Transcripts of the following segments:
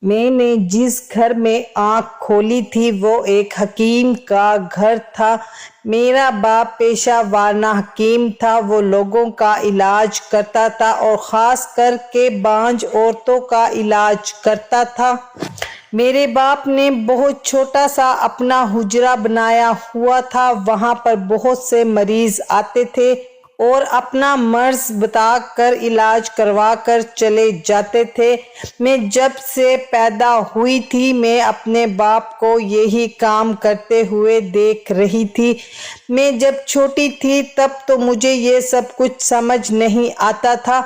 میں نے جس گھر میں آنکھ کھولی تھی وہ ایک حکیم کا گھر تھا۔ میرا باپ پیشہ ورانہ حکیم تھا۔ وہ لوگوں کا علاج کرتا تھا اور خاص کر کے بانجھ عورتوں کا علاج کرتا تھا۔ میرے باپ نے بہت چھوٹا سا اپنا حجرہ بنایا ہوا تھا۔ وہاں پر بہت سے مریض آتے تھے اور اپنا مرض بتا کر علاج کروا کر چلے جاتے تھے۔ میں جب سے پیدا ہوئی تھی میں اپنے باپ کو یہی کام کرتے ہوئے دیکھ رہی تھی۔ میں جب چھوٹی تھی تب تو مجھے یہ سب کچھ سمجھ نہیں آتا تھا۔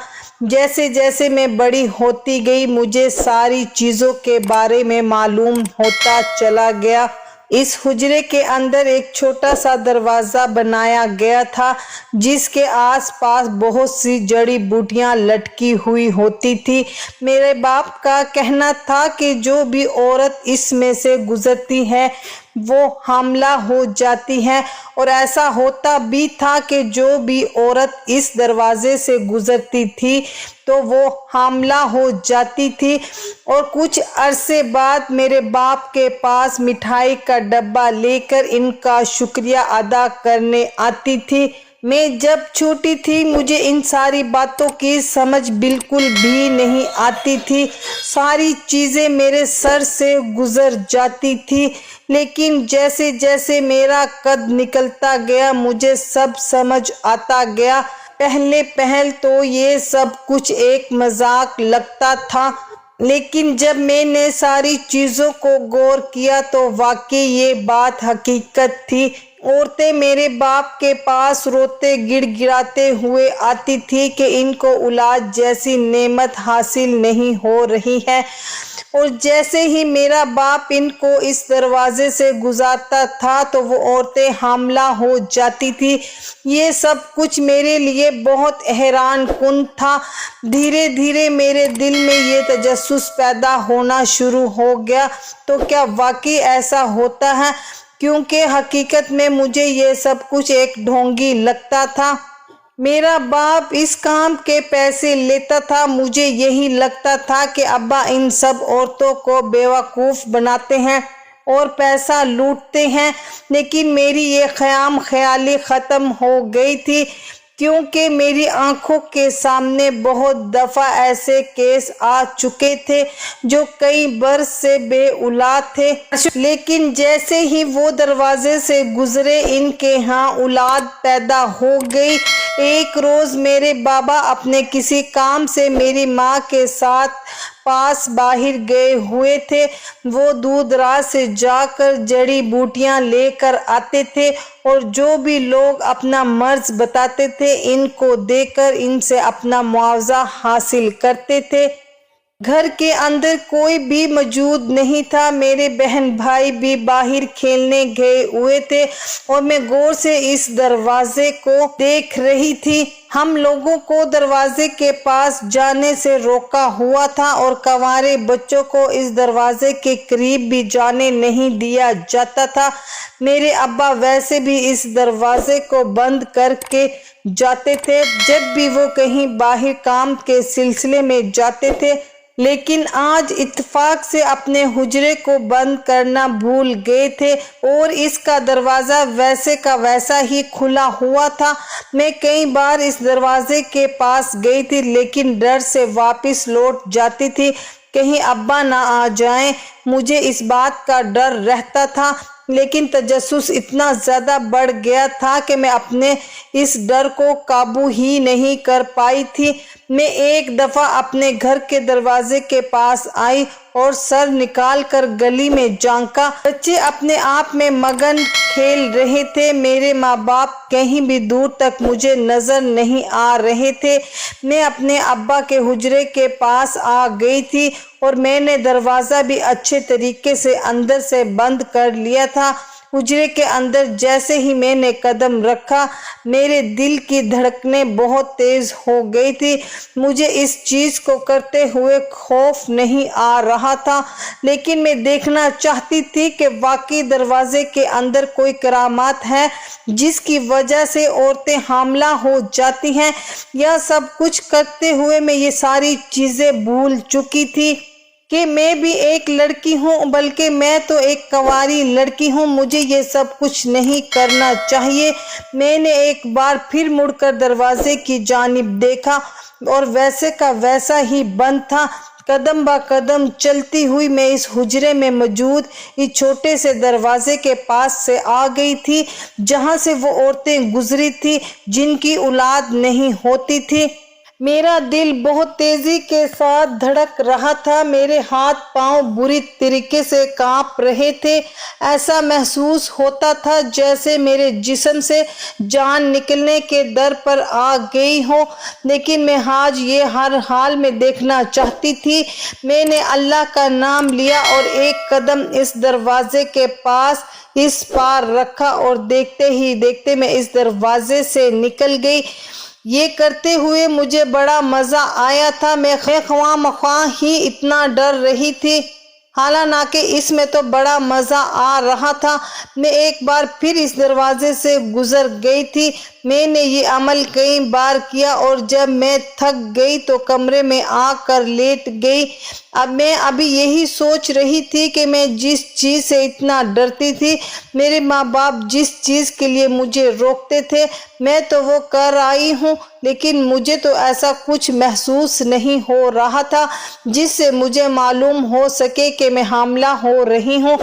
جیسے جیسے میں بڑی ہوتی گئی مجھے ساری چیزوں کے بارے میں معلوم ہوتا چلا گیا۔ اس حجرے کے اندر ایک چھوٹا سا دروازہ بنایا گیا تھا جس کے آس پاس بہت سی جڑی بوٹیاں لٹکی ہوئی ہوتی تھی۔ میرے باپ کا کہنا تھا کہ جو بھی عورت اس میں سے گزرتی ہے وہ حاملہ ہو جاتی ہے، اور ایسا ہوتا بھی تھا کہ جو بھی عورت اس دروازے سے گزرتی تھی تو وہ حاملہ ہو جاتی تھی، اور کچھ عرصے بعد میرے باپ کے پاس مٹھائی کا ڈبہ لے کر ان کا شکریہ ادا کرنے آتی تھی۔ میں جب چھوٹی تھی مجھے ان ساری باتوں کی سمجھ بالکل بھی نہیں آتی تھی۔ ساری چیزیں میرے سر سے گزر جاتی تھی، لیکن جیسے جیسے میرا قد نکلتا گیا مجھے سب سمجھ آتا گیا۔ پہل تو یہ سب کچھ ایک مذاق لگتا تھا، لیکن جب میں نے ساری چیزوں کو غور کیا تو واقعی یہ بات حقیقت تھی۔ عورتیں میرے باپ کے پاس روتے گڑ گڑاتے ہوئے آتی تھیں کہ ان کو اولاد جیسی نعمت حاصل نہیں ہو رہی ہے، اور جیسے ہی میرا باپ ان کو اس دروازے سے گزارتا تھا تو وہ عورتیں حاملہ ہو جاتی تھیں۔ یہ سب کچھ میرے لیے بہت حیران کن تھا۔ دھیرے دھیرے میرے دل میں یہ تجسس پیدا ہونا شروع ہو گیا، تو کیا واقعی ایسا ہوتا ہے؟ کیونکہ حقیقت میں مجھے یہ سب کچھ ایک ڈھونگی لگتا تھا۔ میرا باپ اس کام کے پیسے لیتا تھا۔ مجھے یہی لگتا تھا کہ ابا ان سب عورتوں کو بیوقوف بناتے ہیں اور پیسہ لوٹتے ہیں، لیکن میری یہ خام خیالی ختم ہو گئی تھی، کیونکہ میری آنکھوں کے سامنے بہت دفعہ ایسے کیس آ چکے تھے جو کئی برس سے بے اولاد تھے، لیکن جیسے ہی وہ دروازے سے گزرے ان کے ہاں اولاد پیدا ہو گئی۔ ایک روز میرے بابا اپنے کسی کام سے میری ماں کے ساتھ پاس باہر گئے ہوئے تھے۔ وہ دور دراز سے جا کر جڑی بوٹیاں لے کر آتے تھے، اور جو بھی لوگ اپنا مرض بتاتے تھے ان کو دے کر ان سے اپنا معاوضہ حاصل کرتے تھے۔ گھر کے اندر کوئی بھی موجود نہیں تھا۔ میرے بہن بھائی بھی باہر کھیلنے گئے ہوئے تھے اور میں غور سے اس دروازے کو دیکھ رہی تھی۔ ہم لوگوں کو دروازے کے پاس جانے سے روکا ہوا تھا اور کنوارے بچوں کو اس دروازے کے قریب بھی جانے نہیں دیا جاتا تھا۔ میرے ابا ویسے بھی اس دروازے کو بند کر کے جاتے تھے جب بھی وہ کہیں باہر کام کے سلسلے میں جاتے تھے، لیکن آج اتفاق سے اپنے حجرے کو بند کرنا بھول گئے تھے اور اس کا دروازہ ویسے کا ویسا ہی کھلا ہوا تھا۔ میں کئی بار اس دروازے کے پاس گئی تھی، لیکن ڈر سے واپس لوٹ جاتی تھی، کہیں ابا نہ آ جائیں۔ مجھے اس بات کا ڈر رہتا تھا، لیکن تجسس اتنا زیادہ بڑھ گیا تھا کہ میں اپنے اس ڈر کو قابو ہی نہیں کر پائی تھی۔ میں ایک دفعہ اپنے گھر کے دروازے کے پاس آئی اور سر نکال کر گلی میں جھانکا۔ بچے اپنے آپ میں مگن کھیل رہے تھے۔ میرے ماں باپ کہیں بھی دور تک مجھے نظر نہیں آ رہے تھے۔ میں اپنے ابا کے حجرے کے پاس آ گئی تھی اور میں نے دروازہ بھی اچھے طریقے سے اندر سے بند کر لیا تھا۔ حجرے کے اندر جیسے ہی میں نے قدم رکھا میرے دل کی دھڑکنیں بہت تیز ہو گئی تھی۔ مجھے اس چیز کو کرتے ہوئے خوف نہیں آ رہا تھا، لیکن میں دیکھنا چاہتی تھی کہ واقعی دروازے کے اندر کوئی کرامات ہے جس کی وجہ سے عورتیں حاملہ ہو جاتی ہیں، یا سب کچھ کرتے ہوئے میں یہ ساری چیزیں بھول چکی تھی۔ کہ میں بھی ایک لڑکی ہوں، بلکہ میں تو ایک کنواری لڑکی ہوں، مجھے یہ سب کچھ نہیں کرنا چاہیے۔ میں نے ایک بار پھر مڑ کر دروازے کی جانب دیکھا اور ویسے کا ویسا ہی بند تھا۔ قدم با قدم چلتی ہوئی میں اس حجرے میں موجود اس چھوٹے سے دروازے کے پاس سے آ گئی تھی جہاں سے وہ عورتیں گزری تھیں جن کی اولاد نہیں ہوتی تھی۔ میرا دل بہت تیزی کے ساتھ دھڑک رہا تھا، میرے ہاتھ پاؤں بری طریقے سے کانپ رہے تھے۔ ایسا محسوس ہوتا تھا جیسے میرے جسم سے جان نکلنے کے در پر آ گئی ہو، لیکن میں آج یہ ہر حال میں دیکھنا چاہتی تھی۔ میں نے اللہ کا نام لیا اور ایک قدم اس دروازے کے پاس اس پار رکھا اور دیکھتے ہی دیکھتے میں اس دروازے سے نکل گئی۔ یہ کرتے ہوئے مجھے بڑا مزہ آیا تھا۔ میں خواہ مخواہ ہی اتنا ڈر رہی تھی، حالانکہ اس میں تو بڑا مزہ آ رہا تھا۔ میں ایک بار پھر اس دروازے سے گزر گئی تھی۔ میں نے یہ عمل کئی بار کیا اور جب میں تھک گئی تو کمرے میں آ کر لیٹ گئی۔ اب میں ابھی یہی سوچ رہی تھی کہ میں جس چیز سے اتنا ڈرتی تھی، میرے ماں باپ جس چیز کے لیے مجھے روکتے تھے، میں تو وہ کر آئی ہوں، لیکن مجھے تو ایسا کچھ محسوس نہیں ہو رہا تھا جس سے مجھے معلوم ہو سکے کہ میں حاملہ ہو رہی ہوں۔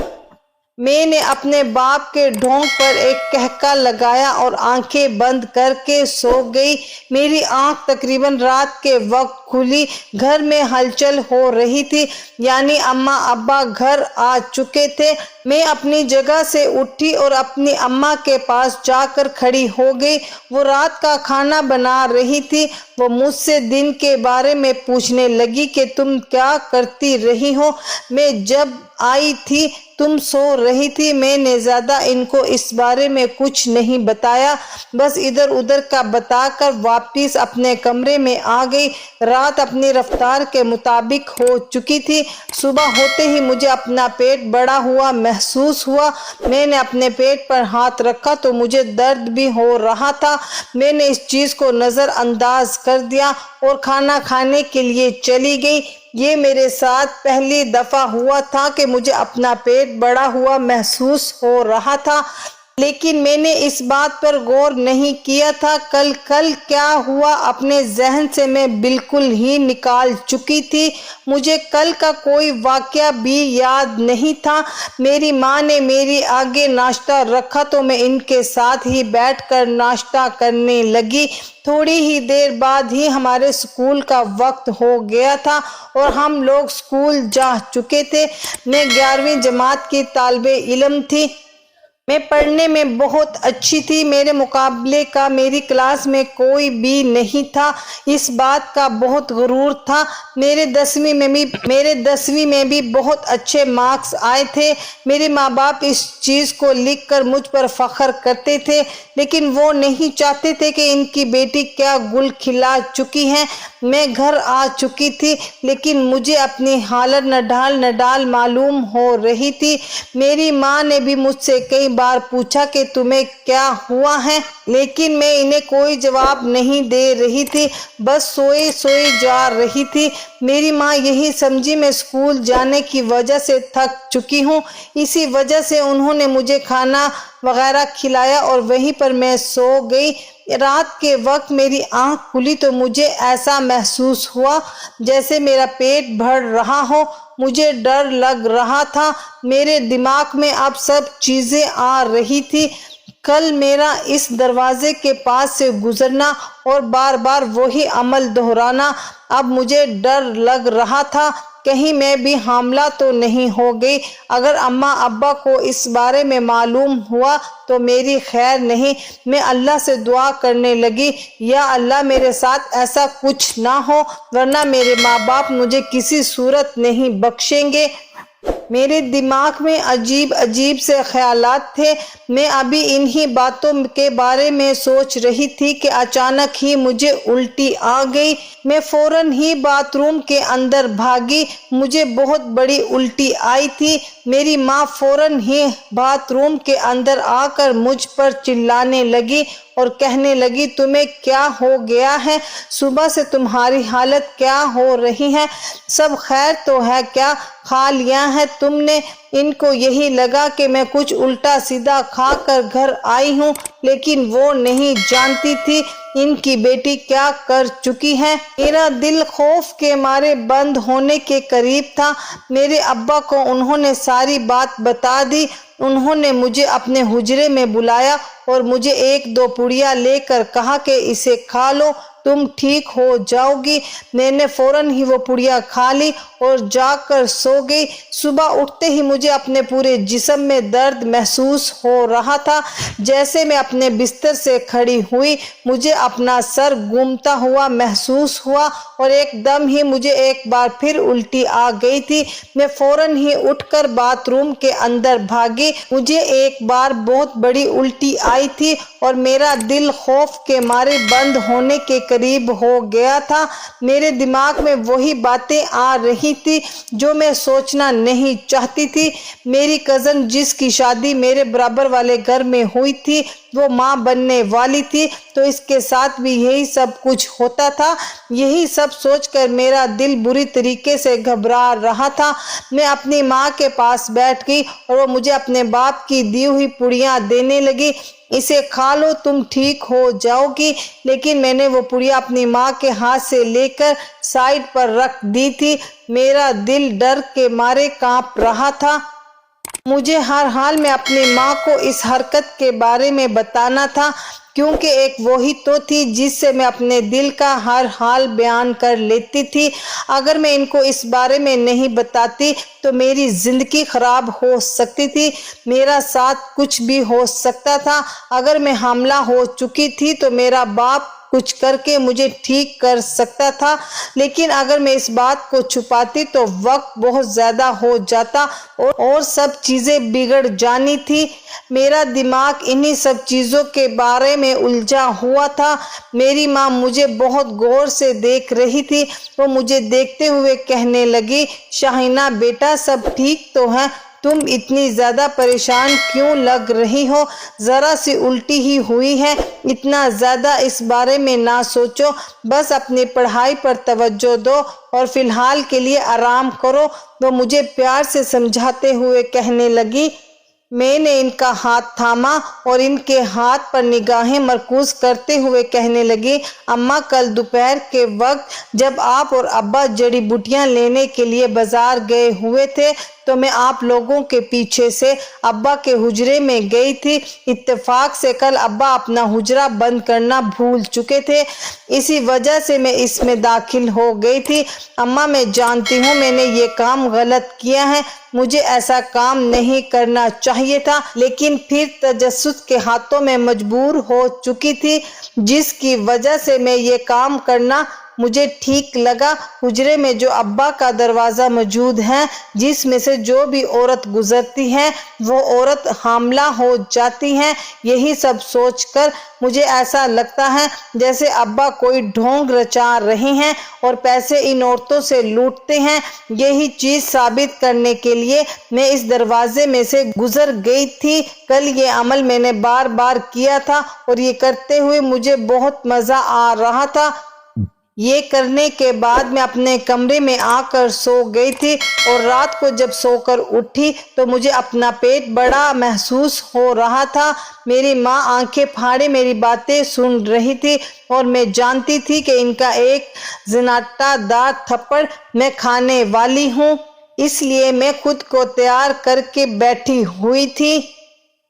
میں نے اپنے باپ کے ڈھونگ پر ایک کہکا لگایا اور آنکھیں بند کر کے سو گئی۔ میری آنکھ تقریباً رات کے وقت کھلی۔ گھر میں ہلچل ہو رہی تھی، یعنی اماں ابا گھر آ چکے تھے۔ میں اپنی جگہ سے اٹھی اور اپنی اماں کے پاس جا کر کھڑی ہو گئی۔ وہ رات کا کھانا بنا رہی تھی۔ وہ مجھ سے دن کے بارے میں پوچھنے لگی کہ تم کیا کرتی رہی ہو؟ میں جب آئی تھی تم سو رہی تھی۔ میں نے زیادہ ان کو اس بارے میں کچھ نہیں بتایا، بس ادھر ادھر کا بتا کر واپس اپنے کمرے میں آ گئی۔ رات اپنی رفتار کے مطابق ہو چکی تھی۔ صبح ہوتے ہی مجھے اپنا پیٹ بڑا ہوا محسوس ہوا۔ میں نے اپنے پیٹ پر ہاتھ رکھا تو مجھے درد بھی ہو رہا تھا۔ میں نے اس چیز کو نظر انداز کر دیا اور کھانا کھانے کے لیے چلی گئی۔ یہ میرے ساتھ پہلی دفعہ ہوا تھا کہ مجھے اپنا پیٹ بڑا ہوا محسوس ہو رہا تھا، لیکن میں نے اس بات پر غور نہیں کیا تھا۔ کل کیا ہوا اپنے ذہن سے میں بالکل ہی نکال چکی تھی۔ مجھے کل کا کوئی واقعہ بھی یاد نہیں تھا۔ میری ماں نے میرے آگے ناشتہ رکھا تو میں ان کے ساتھ ہی بیٹھ کر ناشتہ کرنے لگی۔ تھوڑی ہی دیر بعد ہی ہمارے اسکول کا وقت ہو گیا تھا اور ہم لوگ اسکول جا چکے تھے۔ میں 11ویں جماعت کی طالب علم تھی۔ میں پڑھنے میں بہت اچھی تھی۔ میرے مقابلے کا میری کلاس میں کوئی بھی نہیں تھا۔ اس بات کا بہت غرور تھا۔ میرے 10ویں میں بھی بہت اچھے مارکس آئے تھے۔ میرے ماں باپ اس چیز کو لکھ کر مجھ پر فخر کرتے تھے، لیکن وہ نہیں چاہتے تھے کہ ان کی بیٹی کیا گل کھلا چکی ہے۔ میں گھر آ چکی تھی، لیکن مجھے اپنی حالت نڈال معلوم ہو رہی تھی۔ میری ماں نے بھی مجھ سے کئی بار پوچھا کہ تمہیں کیا ہوا ہے، لیکن میں انہیں کوئی جواب نہیں دے رہی تھی، بس سوئی جا رہی تھی۔ میری ماں یہی سمجھی میں اسکول جانے کی وجہ سے تھک چکی ہوں، اسی وجہ سے انہوں نے مجھے کھانا وغیرہ کھلایا اور وہیں پر میں سو گئی۔ رات کے وقت میری آنکھ کھلی تو مجھے ایسا محسوس ہوا جیسے میرا پیٹ بڑھ رہا ہو۔ مجھے ڈر لگ رہا تھا۔ میرے دماغ میں اب سب چیزیں آ رہی تھی۔ کل میرا اس دروازے کے پاس سے گزرنا اور بار بار وہی عمل دہرانا۔ اب مجھے ڈر لگ رہا تھا کہیں میں بھی حاملہ تو نہیں ہو گئی۔ اگر اماں ابا کو اس بارے میں معلوم ہوا تو میری خیر نہیں۔ میں اللہ سے دعا کرنے لگی، یا اللہ میرے ساتھ ایسا کچھ نہ ہو، ورنہ میرے ماں باپ مجھے کسی صورت نہیں بخشیں گے۔ میرے دماغ میں عجیب عجیب سے خیالات تھے۔ میں ابھی انہی باتوں کے بارے میں سوچ رہی تھی کہ اچانک ہی مجھے الٹی آ گئی۔ میں فوراً ہی باتھ روم کے اندر بھاگی۔ مجھے بہت بڑی الٹی آئی تھی۔ میری ماں فوراً ہی باتھ روم کے اندر آ کر مجھ پر چلانے لگی اور کہنے لگی، تمہیں کیا ہو گیا ہے؟ صبح سے تمہاری حالت کیا ہو رہی ہے؟ سب خیر تو ہے کیا؟ کھا لیا ہے تم نے؟ ان کو یہی لگا کہ میں کچھ الٹا سیدھا کھا کر گھر آئی ہوں، لیکن وہ نہیں جانتی تھی ان کی بیٹی کیا کر چکی ہے۔ میرا دل خوف کے مارے بند ہونے کے قریب تھا۔ میرے ابا کو انہوں نے ساری بات بتا دی۔ انہوں نے مجھے اپنے حجرے میں بلایا اور مجھے 1-2 پوڑیاں لے کر کہا کہ اسے کھا لو، تم ٹھیک ہو جاؤ گی۔ میں نے فوراً ہی وہ پوڑیاں کھا لی اور جا کر سو گئی۔ صبح اٹھتے ہی مجھے اپنے پورے جسم میں درد محسوس ہو رہا تھا۔ جیسے میں اپنے بستر سے کھڑی ہوئی، مجھے اپنا سر گھومتا ہوا محسوس ہوا اور ایک دم ہی مجھے ایک بار پھر الٹی آ گئی تھی۔ میں فوراً ہی اٹھ کر باتھ روم کے اندر بھاگی۔ مجھے ایک بار بہت بڑی الٹی آئی تھی اور میرا دل خوف کے مارے بند ہونے کے قریب ہو گیا تھا۔ میرے دماغ میں وہی باتیں آ رہی تھی جو میں سوچنا نہیں چاہتی تھی۔ میری کزن جس کی شادی میرے برابر والے گھر میں ہوئی تھی، وہ ماں بننے والی تھی، تو اس کے ساتھ بھی یہی سب کچھ ہوتا تھا۔ یہی سب سوچ کر میرا دل بری طریقے سے گھبرا رہا تھا۔ میں اپنی ماں کے پاس بیٹھ گئی اور وہ مجھے اپنے باپ کی دی ہوئی پوڑیاں دینے لگی۔ اسے کھا لو، تم ٹھیک ہو جاؤ گی۔ لیکن میں نے وہ پوڑیاں اپنی ماں کے ہاتھ سے لے کر سائیڈ پر رکھ دی تھی۔ میرا دل ڈر کے مارے کانپ رہا تھا۔ مجھے ہر حال میں اپنی ماں کو اس حرکت کے بارے میں بتانا تھا، کیونکہ ایک وہی تو تھی جس سے میں اپنے دل کا ہر حال بیان کر لیتی تھی۔ اگر میں ان کو اس بارے میں نہیں بتاتی تو میری زندگی خراب ہو سکتی تھی، میرا ساتھ کچھ بھی ہو سکتا تھا۔ اگر میں حاملہ ہو چکی تھی تو میرا باپ کچھ کر کے مجھے ٹھیک کر سکتا تھا، لیکن اگر میں اس بات کو چھپاتی تو وقت بہت زیادہ ہو جاتا اور سب چیزیں بگڑ جانی تھی۔ میرا دماغ انہی سب چیزوں کے بارے میں الجھا ہوا تھا۔ میری ماں مجھے بہت غور سے دیکھ رہی تھی۔ وہ مجھے دیکھتے ہوئے کہنے لگی، شاہینہ بیٹا، سب ٹھیک تو ہے؟ تم اتنی زیادہ پریشان کیوں لگ رہی ہو؟ ذرا سی الٹی ہی ہوئی ہے، اتنا زیادہ اس بارے میں نہ سوچو، بس اپنی پڑھائی پر توجہ دو اور فی الحال کے لیے آرام کرو۔ وہ مجھے پیار سے سمجھاتے ہوئے کہنے لگی۔ میں نے ان کا ہاتھ تھاما اور ان کے ہاتھ پر نگاہیں مرکوز کرتے ہوئے کہنے لگی، اماں، کل دوپہر کے وقت جب آپ اور ابا جڑی بوٹیاں لینے کے لیے بازار گئے ہوئے تھے تو میں آپ لوگوں کے پیچھے سے ابا کے حجرے میں گئی تھی۔ اتفاق سے کل ابا اپنا حجرہ بند کرنا بھول چکے تھے، اسی وجہ سے میں اس میں داخل ہو گئی تھی۔ اماں، میں جانتی ہوں میں نے یہ کام غلط کیا ہے، مجھے ایسا کام نہیں کرنا چاہیے تھا، لیکن پھر تجسس کے ہاتھوں میں مجبور ہو چکی تھی، جس کی وجہ سے میں یہ کام کرنا مجھے ٹھیک لگا۔ حجرے میں جو ابا کا دروازہ موجود ہے، جس میں سے جو بھی عورت گزرتی ہے وہ عورت حاملہ ہو جاتی ہے، یہی سب سوچ کر مجھے ایسا لگتا ہے جیسے ابا کوئی ڈھونگ رچا رہے ہیں اور پیسے ان عورتوں سے لوٹتے ہیں۔ یہی چیز ثابت کرنے کے لیے میں اس دروازے میں سے گزر گئی تھی۔ کل یہ عمل میں نے بار بار کیا تھا اور یہ کرتے ہوئے مجھے بہت مزہ آ رہا تھا۔ یہ کرنے کے بعد میں اپنے کمرے میں آ کر سو گئی تھی اور رات کو جب سو کر اٹھی تو مجھے اپنا پیٹ بڑا محسوس ہو رہا تھا۔ میری ماں آنکھیں پھاڑے میری باتیں سن رہی تھی اور میں جانتی تھی کہ ان کا ایک زناٹا دار تھپڑ میں کھانے والی ہوں، اس لیے میں خود کو تیار کر کے بیٹھی ہوئی تھی۔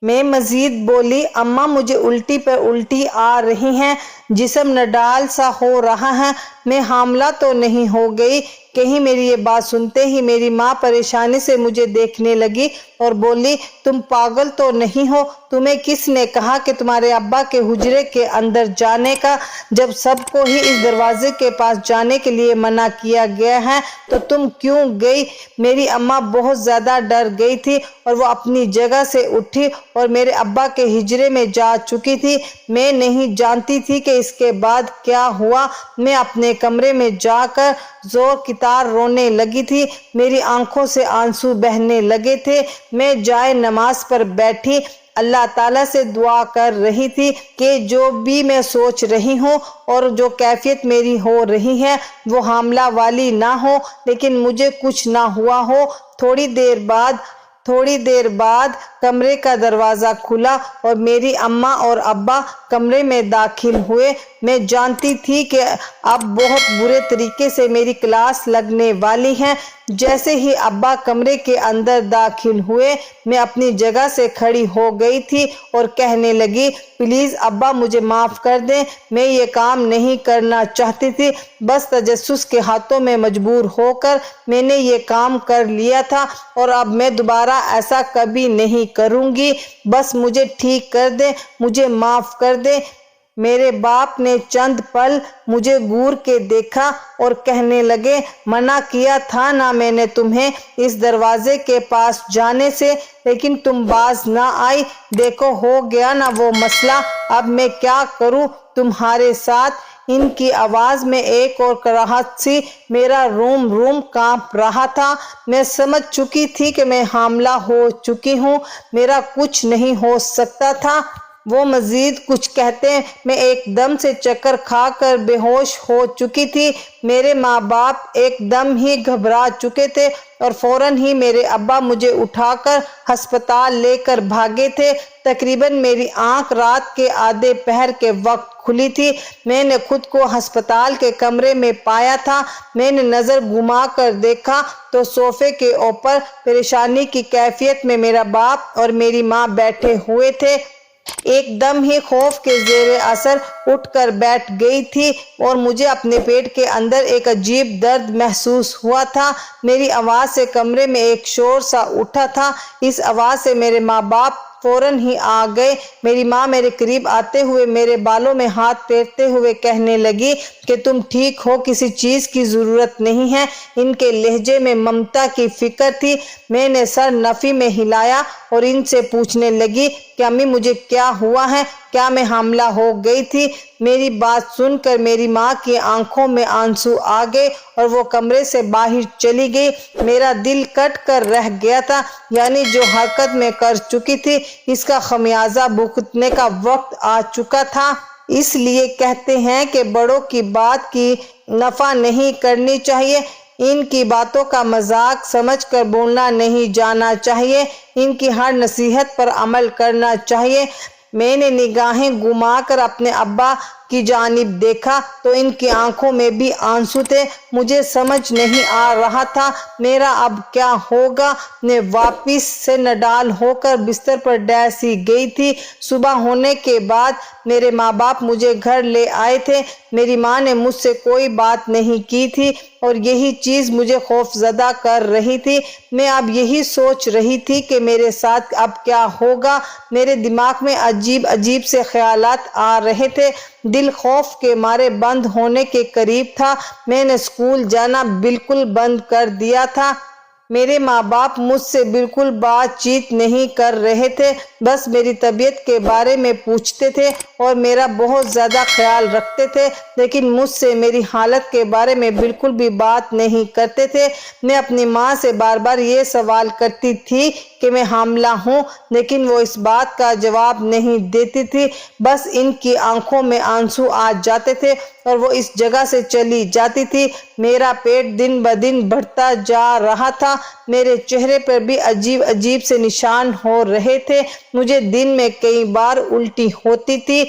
میں مزید بولی، اماں، مجھے الٹی پر الٹی آ رہی ہیں، جسم نڈال سا ہو رہا ہے، میں حاملہ تو نہیں ہو گئی؟ کہیں میری یہ بات سنتے ہی میری ماں پریشانی سے مجھے دیکھنے لگی اور بولی، تم پاگل تو نہیں ہو؟ تمہیں کس نے کہا کہ تمہارے ابا کے حجرے کے اندر جانے کا؟ جب سب کو ہی اس دروازے کے پاس جانے کے لیے منع کیا گیا ہے تو تم کیوں گئی؟ میری اماں بہت زیادہ ڈر گئی تھی اور وہ اپنی جگہ سے اٹھی اور میرے ابا کے حجرے میں جا چکی تھی۔ میں نہیں جانتی تھی کہ اس کے بعد کیا ہوا۔ میں اپنے کمرے میں جا کر زور کی طرح رونے لگی تھی۔ میری آنکھوں سے آنسو بہنے لگے تھے۔ میں جائے نماز پر بیٹھی اللہ تعالیٰ سے دعا کر رہی تھی کہ جو بھی میں سوچ رہی ہوں اور جو کیفیت میری ہو رہی ہے وہ حاملہ والی نہ ہو، لیکن مجھے کچھ نہ ہوا ہو۔ تھوڑی دیر بعد کمرے کا دروازہ کھلا اور میری اماں اور ابا کمرے میں داخل ہوئے۔ میں جانتی تھی کہ اب بہت برے طریقے سے میری کلاس لگنے والی ہے۔ جیسے ہی ابا کمرے کے اندر داخل ہوئے میں اپنی جگہ سے کھڑی ہو گئی تھی اور کہنے لگی، پلیز ابا مجھے معاف کر دیں، میں یہ کام نہیں کرنا چاہتی تھی، بس تجسس کے ہاتھوں میں مجبور ہو کر میں نے یہ کام کر لیا تھا اور اب میں دوبارہ ایسا کبھی نہیں کروں گی، بس مجھے ٹھیک کر دیں، مجھے معاف کر دیں۔ میرے باپ نے چند پل مجھے گور کے دیکھا اور کہنے لگے، منع کیا تھا نا میں نے تمہیں اس دروازے کے پاس جانے سے، لیکن تم باز نہ آئی، دیکھو ہو گیا نا وہ مسئلہ، اب میں کیا کروں تمہارے ساتھ؟ ان کی آواز میں ایک اور کراہٹ سی، میرا روم کانپ رہا تھا۔ میں سمجھ چکی تھی کہ میں حاملہ ہو چکی ہوں، میرا کچھ نہیں ہو سکتا تھا۔ وہ مزید کچھ کہتے میں ایک دم سے چکر کھا کر بے ہوش ہو چکی تھی۔ میرے ماں باپ ایک دم ہی گھبرا چکے تھے اور فوراً ہی میرے ابا مجھے اٹھا کر ہسپتال لے کر بھاگے تھے۔ تقریباً میری آنکھ رات کے آدھے پہر کے وقت کھلی تھی۔ میں نے خود کو ہسپتال کے کمرے میں پایا تھا۔ میں نے نظر گھما کر دیکھا تو صوفے کے اوپر پریشانی کی کیفیت میں میرا باپ اور میری ماں بیٹھے ہوئے تھے۔ ایک دم ہی خوف کے زیر اثر اٹھ کر بیٹھ گئی تھی اور مجھے اپنے پیٹ کے اندر ایک عجیب درد محسوس ہوا تھا۔ میری آواز سے کمرے میں ایک شور سا اٹھا تھا۔ اس آواز سے میرے ماں باپ فوراً ہی آ گئے۔ میری ماں میرے قریب آتے ہوئے میرے بالوں میں ہاتھ پھیرتے ہوئے کہنے لگی کہ تم ٹھیک ہو، کسی چیز کی ضرورت نہیں ہے۔ ان کے لہجے میں ممتا کی فکر تھی۔ میں نے سر نفی میں ہلایا اور ان سے پوچھنے لگی کہ امی مجھے کیا ہوا ہے؟ کیا میں حاملہ ہو گئی تھی؟ میری بات سن کر میری ماں کی آنکھوں میں آنسو آ گئے اور وہ کمرے سے باہر چلی گئی۔ میرا دل کٹ کر رہ گیا تھا، یعنی جو حرکت میں کر چکی تھی اس کا خمیازہ بھگتنے کا وقت آ چکا تھا۔ اس لیے کہتے ہیں کہ بڑوں کی بات کی نفع نہیں کرنی چاہیے، ان کی باتوں کا مذاق سمجھ کر بولنا نہیں جانا چاہیے، ان کی ہر نصیحت پر عمل کرنا چاہیے۔ میں نے نگاہیں گھما کر اپنے ابا کی جانب دیکھا تو ان کی آنکھوں میں بھی آنسو تھے۔ مجھے سمجھ نہیں آ رہا تھا میرا اب کیا ہوگا۔ میں واپس سے نڈال ہو کر بستر پر ڈیسی گئی تھی۔ صبح ہونے کے بعد میرے ماں باپ مجھے گھر لے آئے تھے۔ میری ماں نے مجھ سے کوئی بات نہیں کی تھی اور یہی چیز مجھے خوف زدہ کر رہی تھی۔ میں اب یہی سوچ رہی تھی کہ میرے ساتھ اب کیا ہوگا۔ میرے دماغ میں عجیب سے خیالات آ رہے تھے۔ دل خوف کے مارے بند ہونے کے قریب تھا۔ میں نے اسکول جانا بالکل بند کر دیا تھا۔ میرے ماں باپ مجھ سے بالکل بات چیت نہیں کر رہے تھے، بس میری طبیعت کے بارے میں پوچھتے تھے اور میرا بہت زیادہ خیال رکھتے تھے، لیکن مجھ سے میری حالت کے بارے میں بالکل بھی بات نہیں کرتے تھے۔ میں اپنی ماں سے بار بار یہ سوال کرتی تھی کہ میں حاملہ ہوں، لیکن وہ اس بات کا جواب نہیں دیتی تھی۔ بس ان کی آنکھوں میں آنسو آ جاتے تھے اور وہ اس جگہ سے چلی جاتی تھی۔ میرا پیٹ دن بدن بڑھتا جا رہا تھا۔ میرے چہرے پر بھی عجیب سے نشان ہو رہے تھے۔ مجھے دن میں کئی بار الٹی ہوتی تھی۔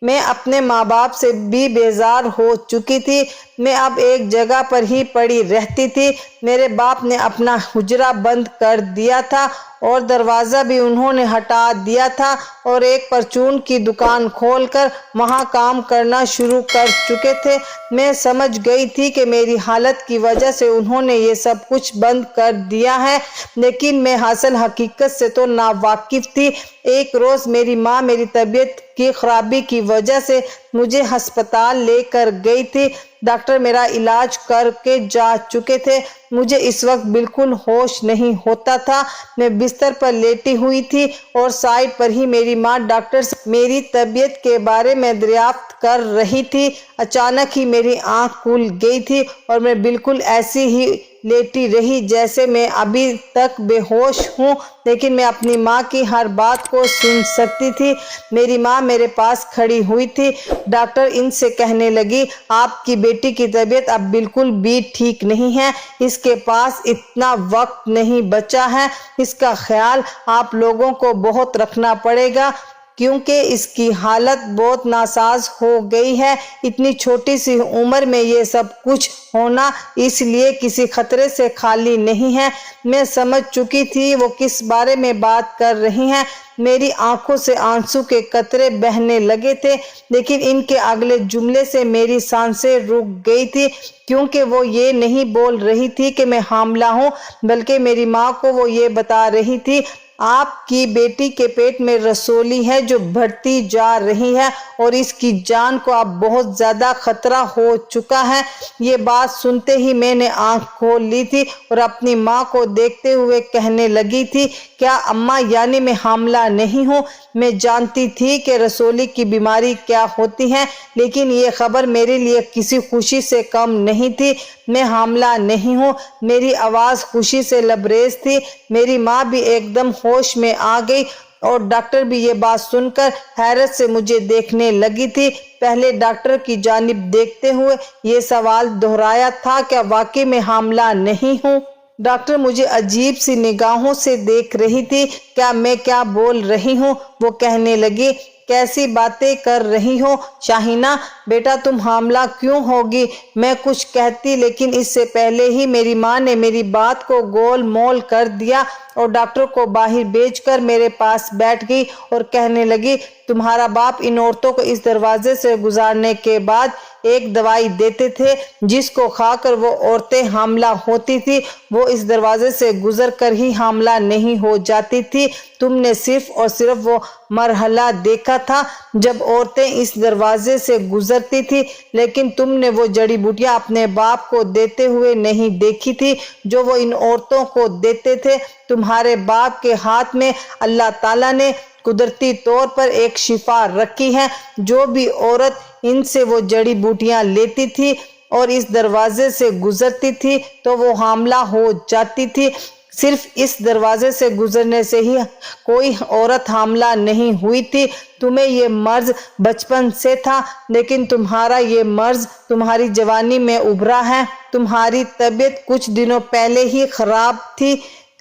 میں اپنے ماں باپ سے بھی بیزار ہو چکی تھی۔ میں اب ایک جگہ پر ہی پڑی رہتی تھی۔ میرے باپ نے اپنا حجرہ بند کر دیا تھا اور دروازہ بھی انہوں نے ہٹا دیا تھا اور ایک پرچون کی دکان کھول کر وہاں کام کرنا شروع کر چکے تھے۔ میں سمجھ گئی تھی کہ میری حالت کی وجہ سے انہوں نے یہ سب کچھ بند کر دیا ہے، لیکن میں اصل حقیقت سے تو ناواقف تھی۔ ایک روز میری ماں میری طبیعت کی خرابی کی وجہ سے مجھے ہسپتال لے کر گئی تھی۔ ڈاکٹر میرا علاج کر کے جا چکے تھے۔ مجھے اس وقت بالکل ہوش نہیں ہوتا تھا۔ میں بستر پر لیٹی ہوئی تھی اور سائیڈ پر ہی میری ماں ڈاکٹر سے میری طبیعت کے بارے میں دریافت کر رہی تھی۔ اچانک ہی میری آنکھ کھل گئی تھی اور میں بالکل ایسی ہی لیٹی رہی جیسے میں ابھی تک بے ہوش ہوں، لیکن میں اپنی ماں کی ہر بات کو سن سکتی تھی۔ میری ماں میرے پاس کھڑی ہوئی تھی۔ ڈاکٹر ان سے کہنے لگی، آپ کی بیٹی کی طبیعت اب بالکل بھی ٹھیک نہیں ہے، اس کے پاس اتنا وقت نہیں بچا ہے، اس کا خیال آپ لوگوں کو بہت رکھنا پڑے گا کیونکہ اس کی حالت بہت ناساز ہو گئی ہے۔ اتنی چھوٹی سی عمر میں یہ سب کچھ ہونا اس لیے کسی خطرے سے خالی نہیں ہے۔ میں سمجھ چکی تھی وہ کس بارے میں بات کر رہی ہیں۔ میری آنکھوں سے آنسو کے قطرے بہنے لگے تھے، لیکن ان کے اگلے جملے سے میری سانسیں رک گئی تھی کیونکہ وہ یہ نہیں بول رہی تھی کہ میں حاملہ ہوں، بلکہ میری ماں کو وہ یہ بتا رہی تھی، آپ کی بیٹی کے پیٹ میں رسولی ہے جو بڑھتی جا رہی ہے اور اس کی جان کو اب بہت زیادہ خطرہ ہو چکا ہے۔ یہ بات سنتے ہی میں نے آنکھ کھول لی تھی اور اپنی ماں کو دیکھتے ہوئے کہنے لگی تھی، کیا اماں یعنی میں حاملہ نہیں ہوں؟ میں جانتی تھی کہ رسولی کی بیماری کیا ہوتی ہے، لیکن یہ خبر میرے لیے کسی خوشی سے کم نہیں تھی۔ میں حاملہ نہیں ہوں۔ میری آواز خوشی سے لبریز تھی۔ میری ماں بھی ایک دم ہوش میں آ گئی اور ڈاکٹر بھی یہ بات سن کر حیرت سے مجھے دیکھنے لگی تھی۔ پہلے ڈاکٹر کی جانب دیکھتے ہوئے یہ سوال دہرایا تھا، کیا واقعی میں حاملہ نہیں ہوں؟ ڈاکٹر مجھے عجیب سی نگاہوں سے دیکھ رہی تھی۔ کیا میں کیا بول رہی ہوں؟ وہ کہنے لگی، کیسی باتیں کر رہی ہو شاہینہ، بیٹا تم حاملہ کیوں ہوگی؟ میں کچھ کہتی لیکن اس سے پہلے ہی میری ماں نے میری بات کو گول مول کر دیا اور ڈاکٹر کو باہر بھیج کر میرے پاس بیٹھ گئی اور کہنے لگی، تمہارا باپ ان عورتوں کو اس دروازے سے گزارنے کے بعد ایک دوائی دیتے تھے جس کو کھا کر وہ عورتیں حاملہ ہوتی تھی، وہ اس دروازے سے گزر کر ہی حاملہ نہیں ہو جاتی تھی۔ تم نے صرف اور صرف وہ مرحلہ دیکھا تھا جب عورتیں اس دروازے سے گزرتی تھی، لیکن تم نے وہ جڑی بوٹیاں اپنے باپ کو دیتے ہوئے نہیں دیکھی تھی جو وہ ان عورتوں کو دیتے تھے۔ تمہارے باپ کے ہاتھ میں اللہ تعالیٰ نے قدرتی طور پر ایک شفا رکھی ہے، جو بھی عورت ان سے وہ جڑی بوٹیاں لیتی تھی اور اس دروازے سے گزرتی تھی تو وہ حاملہ ہو جاتی تھی۔ صرف اس دروازے سے گزرنے سے ہی کوئی عورت حاملہ نہیں ہوئی تھی۔ تمہیں یہ مرض بچپن سے تھا، لیکن تمہارا یہ مرض تمہاری جوانی میں ابھرا ہے۔ تمہاری طبیعت کچھ دنوں پہلے ہی خراب تھی،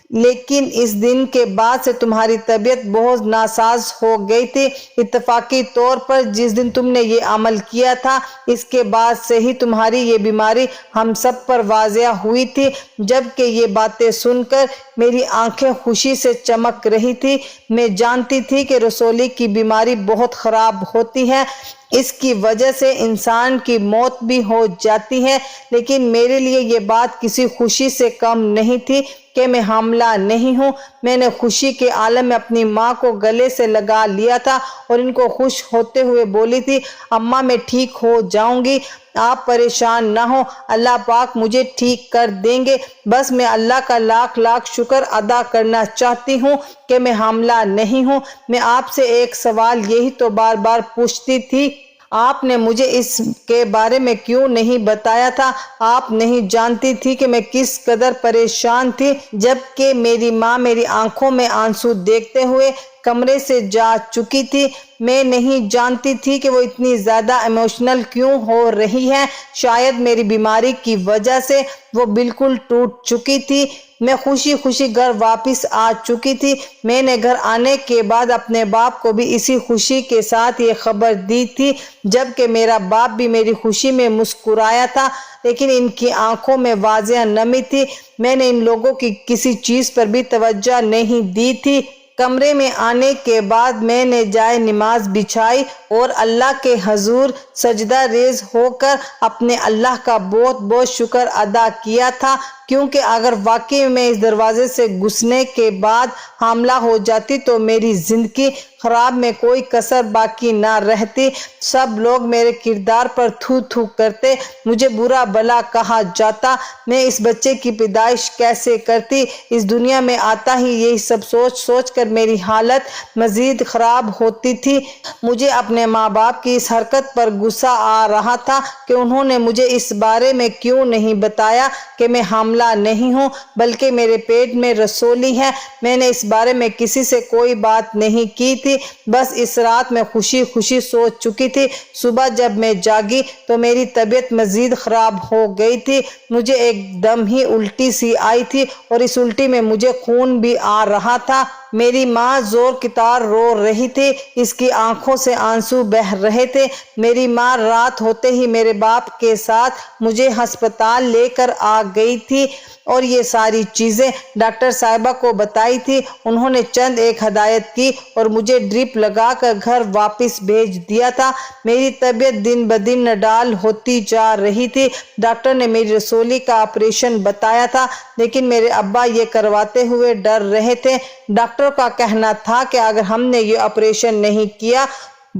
لیکن اس دن کے بعد سے تمہاری طبیعت بہت ناساز ہو گئی تھی۔ اتفاقی طور پر جس دن تم نے یہ عمل کیا تھا، اس کے بعد سے ہی تمہاری یہ بیماری ہم سب پر واضح ہوئی تھی۔ جبکہ یہ باتیں سن کر میری آنکھیں خوشی سے چمک رہی تھی۔ میں جانتی تھی کہ رسولی کی بیماری بہت خراب ہوتی ہے، اس کی وجہ سے انسان کی موت بھی ہو جاتی ہے، لیکن میرے لیے یہ بات کسی خوشی سے کم نہیں تھی کہ میں حاملہ نہیں ہوں۔ میں نے خوشی کے عالم میں اپنی ماں کو گلے سے لگا لیا تھا اور ان کو خوش ہوتے ہوئے بولی تھی، اماں میں ٹھیک ہو جاؤں گی، آپ پریشان نہ ہو، اللہ پاک مجھے ٹھیک کر دیں گے۔ بس میں اللہ کا لاکھ لاکھ شکر ادا کرنا چاہتی ہوں کہ میں حاملہ نہیں ہوں۔ میں آپ سے ایک سوال یہی تو بار بار پوچھتی تھی، آپ نے مجھے اس کے بارے میں کیوں نہیں بتایا تھا؟ آپ نہیں جانتی تھی کہ میں کس قدر پریشان تھی؟ جبکہ میری ماں میری آنکھوں میں آنسو دیکھتے ہوئے کمرے سے جا چکی تھی۔ میں نہیں جانتی تھی کہ وہ اتنی زیادہ ایموشنل کیوں ہو رہی ہے۔ شاید میری بیماری کی وجہ سے وہ بالکل ٹوٹ چکی تھی۔ میں خوشی خوشی گھر واپس آ چکی تھی۔ میں نے گھر آنے کے بعد اپنے باپ کو بھی اسی خوشی کے ساتھ یہ خبر دی تھی، جبکہ میرا باپ بھی میری خوشی میں مسکرایا تھا، لیکن ان کی آنکھوں میں واضح نمی تھی۔ میں نے ان لوگوں کی کسی چیز پر بھی توجہ نہیں دی تھی۔ کمرے میں آنے کے بعد میں نے جائے نماز بچھائی اور اللہ کے حضور سجدہ ریز ہو کر اپنے اللہ کا بہت بہت شکر ادا کیا تھا، کیونکہ اگر واقعی میں اس دروازے سے گھسنے کے بعد حاملہ ہو جاتی تو میری زندگی خراب میں کوئی کسر باقی نہ رہتی۔ سب لوگ میرے کردار پر تھو تھو کرتے، مجھے برا بھلا کہا جاتا، میں اس بچے کی پیدائش کیسے کرتی، اس دنیا میں آتا ہی، یہی سب سوچ سوچ کر میری حالت مزید خراب ہوتی تھی۔ مجھے اپنے ماں باپ کی اس حرکت پر غصہ آ رہا تھا کہ انہوں نے مجھے اس بارے میں کیوں نہیں بتایا کہ میں حاملہ نہیں ہوں بلکہ میرے پیٹ میں رسولی ہے۔ میں نے اس بارے میں کسی سے کوئی بات نہیں کی تھی، بس اس رات میں خوشی خوشی سو چکی تھی۔ صبح جب میں جاگی تو میری طبیعت مزید خراب ہو گئی تھی۔ مجھے ایک دم ہی الٹی سی آئی تھی اور اس الٹی میں مجھے خون بھی آ رہا تھا۔ میری ماں زور کی طرح رو رہی تھی، اس کی آنکھوں سے آنسو بہہ رہے تھے۔ میری ماں رات ہوتے ہی میرے باپ کے ساتھ مجھے ہسپتال لے کر آ گئی تھی اور یہ ساری چیزیں ڈاکٹر صاحبہ کو بتائی تھی۔ انہوں نے چند ایک ہدایت کی اور مجھے ڈرپ لگا کر گھر واپس بھیج دیا تھا۔ میری طبیعت دن بدن نڈال ہوتی جا رہی تھی۔ ڈاکٹر نے میری رسولی کا آپریشن بتایا تھا، لیکن میرے ابا یہ کرواتے ہوئے ڈر رہے تھے۔ ڈاکٹر کا کہنا تھا کہ اگر ہم نے یہ آپریشن نہیں کیا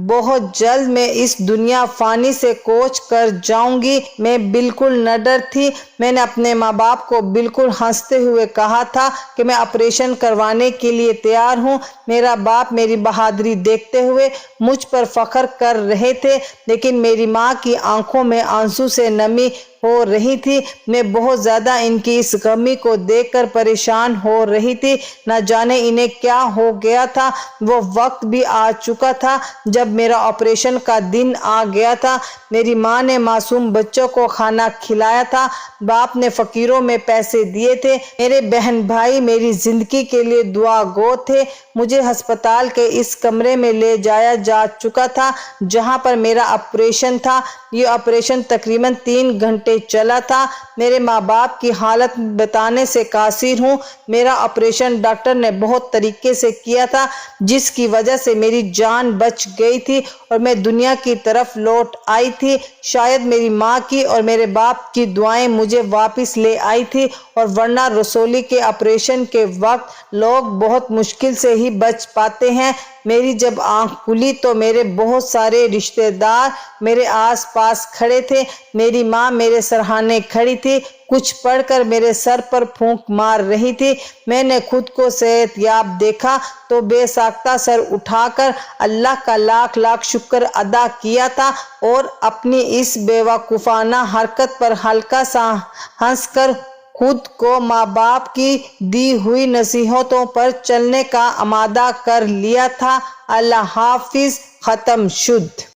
بہت جلد میں اس دنیا فانی سے کوچ کر جاؤں گی۔ میں بالکل نڈر تھی۔ میں نے اپنے ماں باپ کو بالکل ہنستے ہوئے کہا تھا کہ میں آپریشن کروانے کے لیے تیار ہوں۔ میرا باپ میری بہادری دیکھتے ہوئے مجھ پر فخر کر رہے تھے، لیکن میری ماں کی آنکھوں میں آنسو سے نمی ہو رہی تھی۔ میں بہت زیادہ ان کی اس غمی کو دیکھ کر پریشان ہو رہی تھی۔ نہ جانے انہیں کیا ہو گیا تھا۔ وہ وقت بھی آ چکا تھا جب میرا آپریشن کا دن آ گیا تھا۔ میری ماں نے معصوم بچوں کو کھانا کھلایا تھا، باپ نے فقیروں میں پیسے دیے تھے، میرے بہن بھائی میری زندگی کے لیے دعا گو تھے۔ مجھے ہسپتال کے اس کمرے میں لے جایا جا چکا تھا جہاں پر میرا آپریشن تھا۔ یہ آپریشن تقریباً 3 گھنٹے چلا تھا۔ میرے ماں باپ کی حالت بتانے سے قاصر ہوں۔ میرا آپریشن ڈاکٹر نے بہت طریقے سے کیا تھا، جس کی وجہ سے میری جان بچ گئی تھی اور میں دنیا کی طرف لوٹ آئی تھی۔ شاید میری ماں کی اور میرے باپ کی دعائیں مجھے واپس لے آئی تھی، اور ورنہ رسولی کے آپریشن کے وقت لوگ بہت مشکل سے ہی بچ پاتے ہیں۔ میری جب آنکھ کھلی تو میرے بہت سارے رشتہ دار میرے آس پاس کھڑے تھے۔ میری ماں میرے سرہانے کھڑی تھی، کچھ پڑھ کر میرے سر پر پھونک مار رہی تھی۔ میں نے خود کو صحت یاب دیکھا تو بے ساختہ سر اٹھا کر اللہ کا لاکھ لاکھ شکر ادا کیا تھا اور اپنی اس بے وقوفانہ حرکت پر ہلکا سا ہنس کر خود کو ماں باپ کی دی ہوئی نصیحتوں پر چلنے کا آمادہ کر لیا تھا۔ اللہ حافظ۔ ختم شد۔